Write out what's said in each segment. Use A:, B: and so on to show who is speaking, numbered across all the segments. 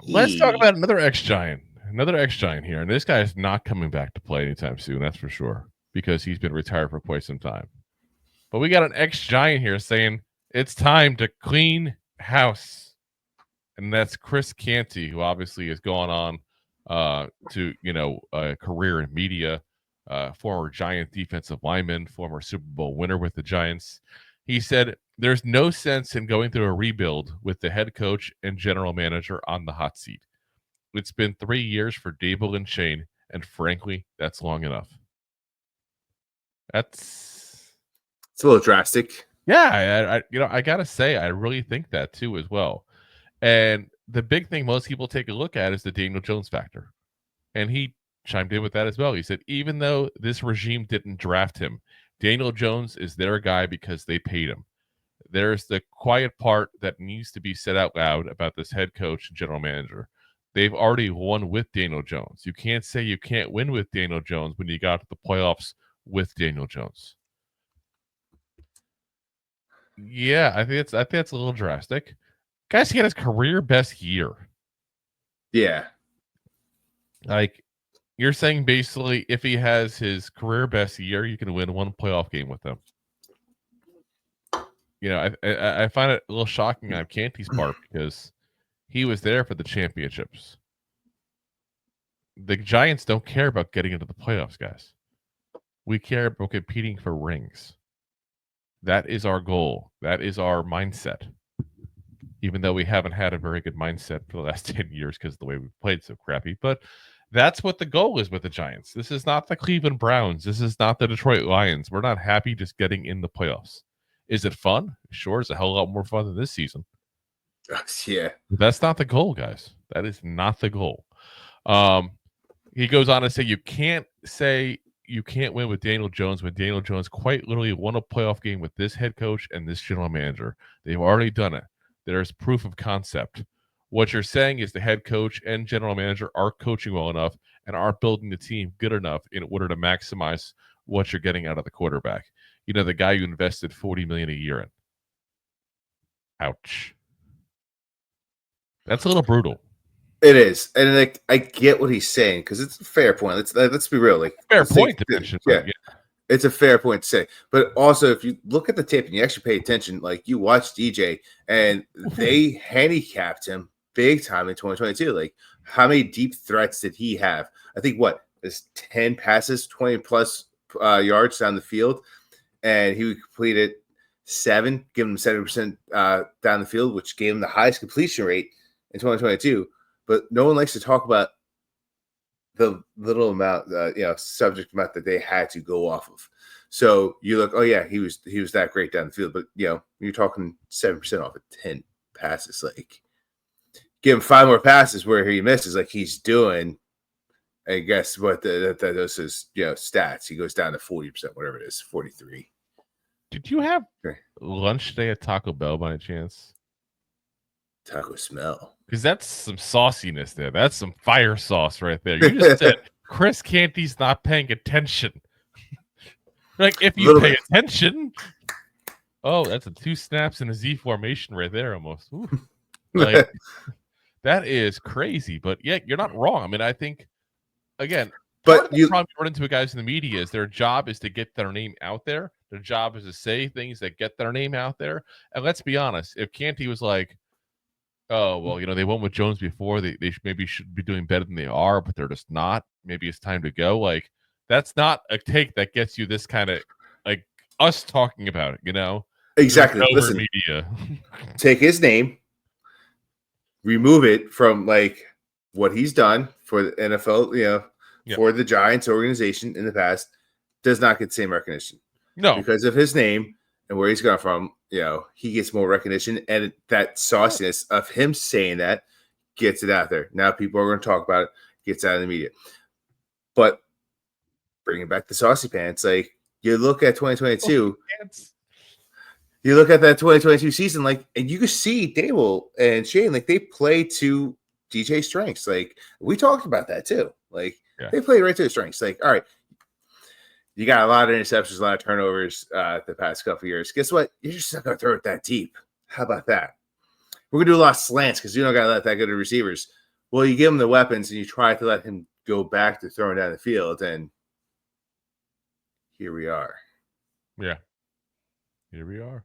A: Let's talk about another ex-Giant. Another ex-Giant here. And this guy is not coming back to play anytime soon, that's for sure, because he's been retired for quite some time. But we got an ex-Giant here saying it's time to clean house. And that's Chris Canty, who obviously has gone on to, a career in media, former Giant defensive lineman, former Super Bowl winner with the Giants. He said there's no sense in going through a rebuild with the head coach and general manager on the hot seat. It's been 3 years for Daboll and Shane, and frankly, that's long enough.
B: It's a little drastic.
A: Yeah, I gotta say, I really think that too as well. And the big thing most people take a look at is the Daniel Jones factor. And he chimed in with that as well. He said, even though this regime didn't draft him, Daniel Jones is their guy because they paid him. There's the quiet part that needs to be said out loud about this head coach and general manager. They've already won with Daniel Jones. You can't say you can't win with Daniel Jones when you got to the playoffs with Daniel Jones. Yeah, I think that's a little drastic. Guys, he had his career best year.
B: Yeah.
A: Like, you're saying basically if he has his career best year, you can win one playoff game with him. I find it a little shocking on Canty's part because he was there for the championships. The Giants don't care about getting into the playoffs, guys. We care about competing for rings. That is our goal. That is our mindset. Even though we haven't had a very good mindset for the last 10 years because of the way we've played so crappy. But that's what the goal is with the Giants. This is not the Cleveland Browns. This is not the Detroit Lions. We're not happy just getting in the playoffs. Is it fun? Sure, it's a hell of a lot more fun than this season.
B: Yeah.
A: But that's not the goal, guys. That is not the goal. He goes on to say you can't win with Daniel Jones when Daniel Jones quite literally won a playoff game with this head coach and this general manager. They've already done it. There's proof of concept. What you're saying is the head coach and general manager aren't coaching well enough and aren't building the team good enough in order to maximize what you're getting out of the quarterback. The guy you invested $40 million a year in. Ouch. That's a little brutal.
B: It is, and I get what he's saying because it's a fair point. Let's be real.
A: Fair point to mention.
B: Yeah, it's a fair point to say. But also, if you look at the tape and you actually pay attention, like you watch DJ, and they handicapped him big time in 2022. Like, how many deep threats did he have? I think is 10 passes, 20 plus yards down the field, and he completed 7, giving him 70% down the field, which gave him the highest completion rate in 2022. But no one likes to talk about the little amount, subject amount that they had to go off of. So you look, oh yeah, he was that great down the field. But you're talking 7% off of 10 passes. Like, give him 5 more passes where he misses, like he's doing. I guess what those his stats. He goes down to 40%, whatever it is, 43.
A: Did you have lunch today at Taco Bell by any chance?
B: Taco smell.
A: Because that's some sauciness there. That's some fire sauce right there. You just said Chris Canty's not paying attention. Like, if you pay attention. Oh, that's a 2 snaps in a Z formation right there almost. Ooh. Like, that is crazy. But yeah, you're not wrong. I mean, I think, again, but the problem you run into guys in the media is their job is to get their name out there. Their job is to say things that get their name out there. And let's be honest, if Canty was like, oh, well, they went with Jones before. They maybe should be doing better than they are, but they're just not. Maybe it's time to go. Like, that's not a take that gets you this kind of, like, us talking about it,
B: Exactly. Listen,
A: media.
B: Take his name, remove it from, like, what he's done for the NFL, for the Giants organization in the past, does not get the same recognition.
A: No.
B: Because of his name and where he's gone from, he gets more recognition, and that sauciness of him saying that gets it out there. Now people are going to talk about it, gets out of the media. But bringing back the saucy pants, like, you look at 2022, you look at that 2022 season, like, and you can see Daboll and Shane, like, they play to DJ's strengths. Like, we talked about that too. Like, they play right to their strengths. Like, all right, you got a lot of interceptions, a lot of turnovers the past couple of years. Guess what? You're just not going to throw it that deep. How about that? We're going to do a lot of slants because you don't got to let that go to receivers. Well, you give him the weapons and you try to let him go back to throwing down the field, and here we are.
A: Yeah. Here we are.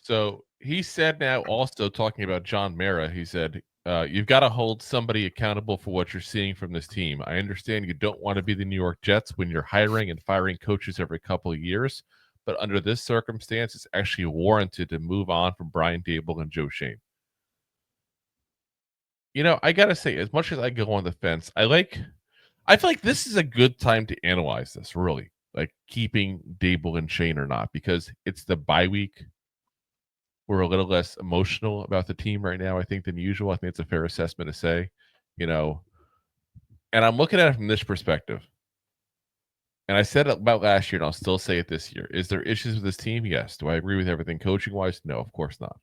A: So he said now, also talking about John Mara, he said, you've got to hold somebody accountable for what you're seeing from this team. I understand you don't want to be the New York Jets when you're hiring and firing coaches every couple of years, but under this circumstance, it's actually warranted to move on from Brian Daboll and Joe Shane. You know, I got to say, as much as I go on the fence, I feel like this is a good time to analyze this, really, like keeping Daboll and Shane or not, because it's the bye week. We're a little less emotional about the team right now, I think, than usual. I think it's a fair assessment to say, you know, and I'm looking at it from this perspective. And I said it about last year, and I'll still say it this year. Is there issues with this team? Yes. Do I agree with everything coaching wise? No, of course not.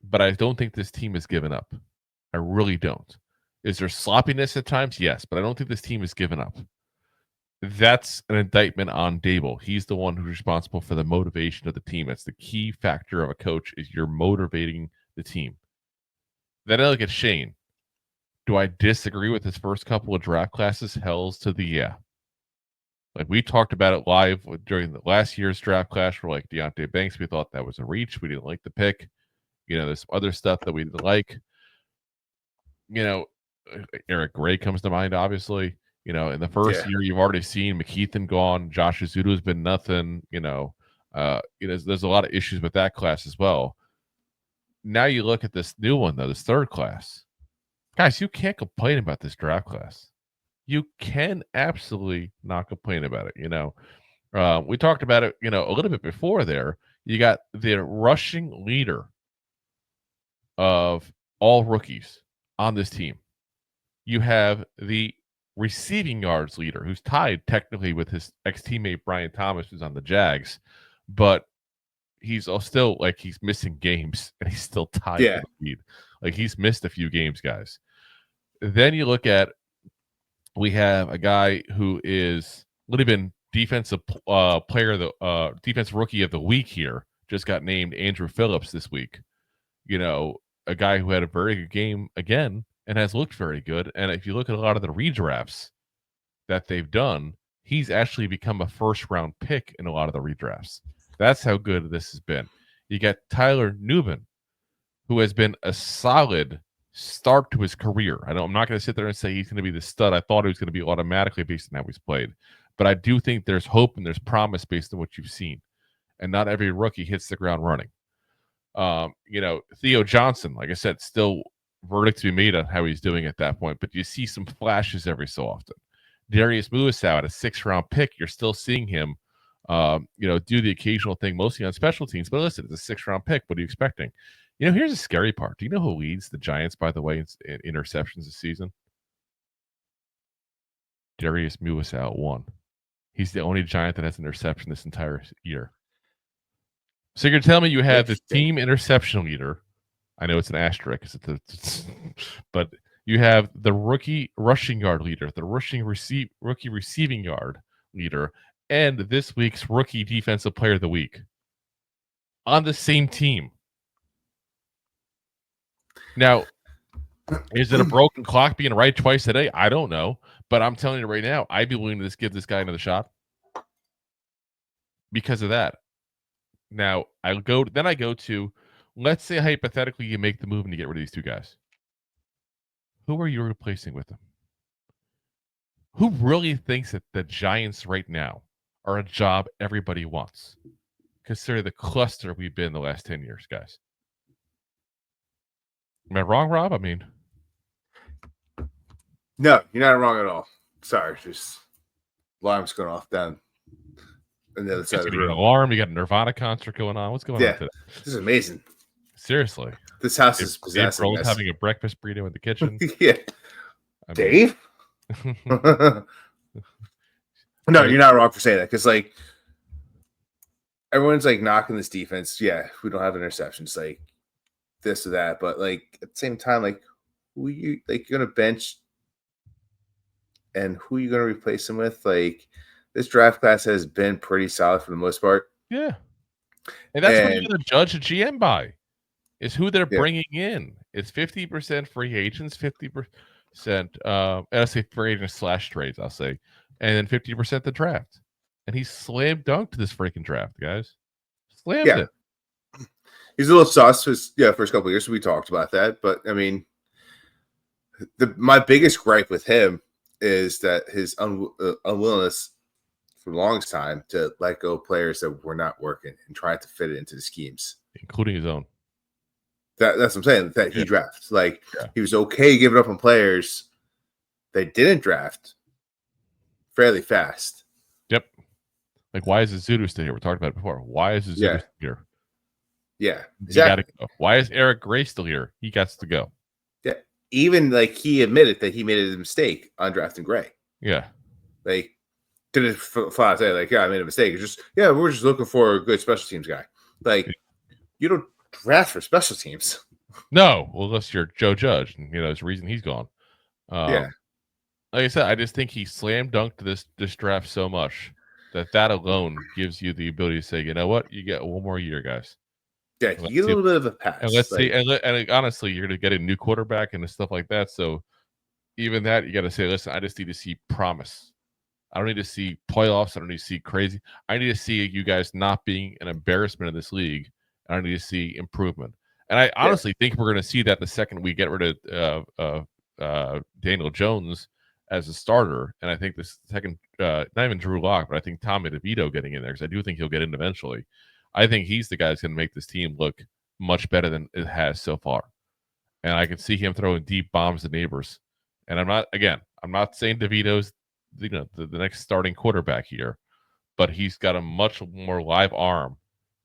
A: But I don't think this team has given up. I really don't. Is there sloppiness at times? Yes, but I don't think this team has given up. That's an indictment on Daboll. He's the one who's responsible for the motivation of the team. That's the key factor of a coach, is you're motivating the team. Then I look at Shane. Do I disagree with his first couple of draft classes? Hells to the yeah. Like, we talked about it live during the last year's draft class for like Deontay Banks. We thought that was a reach. We didn't like the pick. You know, there's some other stuff that we didn't like. You know, Eric Gray comes to mind, obviously. You know, in the first year, you've already seen McKeithen gone. Josh Azudu's been nothing. There's a lot of issues with that class as well. Now you look at this new one, though, this third class. Guys, you can't complain about this draft class. You can absolutely not complain about it. You know, we talked about it, a little bit before there. You got the rushing leader of all rookies on this team. You have the receiving yards leader, who's tied technically with his ex-teammate Brian Thomas, who's on the Jags, but he's still like, he's missing games and he's still tied for the lead. Like, he's missed a few games, guys. Then you look at, we have a guy who is really been defensive defensive rookie of the week here. Just got named Andrew Phillips this week. You know, a guy who had a very good game again and has looked very good. And if you look at a lot of the redrafts that they've done, he's actually become a first-round pick in a lot of the redrafts. That's how good this has been. You got Tyler Nubin, who has been a solid start to his career. I'm not going to sit there and say he's going to be the stud. I thought he was going to be automatically based on how he's played. But I do think there's hope and there's promise based on what you've seen. And not every rookie hits the ground running. Theo Johnson, like I said, still verdict to be made on how he's doing at that point, but you see some flashes every so often. Darius Muasau at a 6th-round pick, you're still seeing him, do the occasional thing, mostly on special teams. But listen, it's a 6th-round pick. What are you expecting? Here's the scary part. Do you know who leads the Giants, by the way, in interceptions this season? Darius Muasau, 1. He's the only Giant that has an interception this entire year. So you're telling me you have the team interception leader. I know it's an asterisk, but you have the rookie rushing yard leader, the rookie receiving yard leader, and this week's rookie defensive player of the week on the same team. Now, is it a broken clock being right twice a day? I don't know, but I'm telling you right now, I'd be willing to just give this guy another shot because of that. Now, I go to, let's say hypothetically you make the move and you get rid of these two guys. Who are you replacing with them? Who really thinks that the Giants right now are a job everybody wants? Consider the cluster we've been the last 10 years, guys. Am I wrong, Rob? I mean,
B: no, you're not wrong at all. Sorry, just alarm's going off down on the other side of the room.
A: An alarm. You got a Nirvana concert going on. What's going on today?
B: This is amazing.
A: Seriously,
B: this house is possessing us.
A: Having a breakfast burrito in the kitchen.
B: Yeah, Dave. No, you're not wrong for saying that, because like everyone's like knocking this defense. Yeah, we don't have interceptions, like this or that, but like at the same time, like who you like you're gonna bench and who you gonna replace him with? Like, this draft class has been pretty solid for the most part.
A: Yeah, and that's what you're gonna judge a GM by, is who they're bringing in. It's 50% free agents, 50%. I say free agents / trades. I'll say, and then 50% the draft. And he slam dunked this freaking draft, guys. Slammed it.
B: He's a little sus for his first couple of years. So we talked about that, but I mean, my biggest gripe with him is that his unwillingness for the longest time to let go of players that were not working and trying to fit it into the schemes,
A: including his own.
B: That's what I'm saying. That he drafts, like he was okay giving up on players they didn't draft fairly fast.
A: Yep. Like, why is Zudu still here? We talked about it before. Why is Zudu still here?
B: Yeah,
A: exactly. Go. Why is Eric Gray still here? He got to go.
B: Yeah, even like he admitted that he made a mistake on drafting Gray.
A: Yeah,
B: like didn't flat say like, I made a mistake. It's just we're just looking for a good special teams guy. Like you don't draft for special teams.
A: No, well, unless you're Joe Judge, and there's a reason he's gone. Like I said, I just think he slam dunked this draft so much that alone gives you the ability to say, you know what, you get one more year, guys.
B: Yeah, you get a little bit of a pass.
A: And let's see, and honestly, you're going to get a new quarterback and stuff like that. So even that, you got to say, listen, I just need to see promise. I don't need to see playoffs. I don't need to see crazy. I need to see you guys not being an embarrassment in this league. And I need to see improvement. And I honestly think we're going to see that the second we get rid of Daniel Jones as a starter. And I think the second, not even Drew Lock, but I think Tommy DeVito getting in there, because I do think he'll get in eventually. I think he's the guy that's going to make this team look much better than it has so far. And I can see him throwing deep bombs to neighbors. And I'm not saying DeVito's the next starting quarterback here, but he's got a much more live arm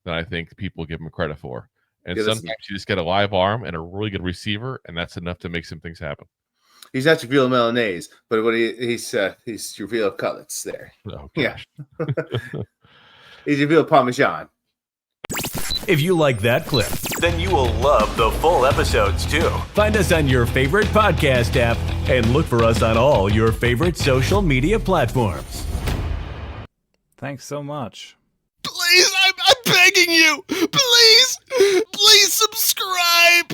A: than I think people give him credit for. And sometimes you just get a live arm and a really good receiver, and that's enough to make some things happen.
B: He's not Javale Mayonnaise, but what he's Javale Cutlets there.
A: Oh, gosh.
B: He's Javale Parmesan.
C: If you like that clip, then you will love the full episodes too. Find us on your favorite podcast app and look for us on all your favorite social media platforms.
D: Thanks so much.
E: Please, I'm begging you. Please subscribe.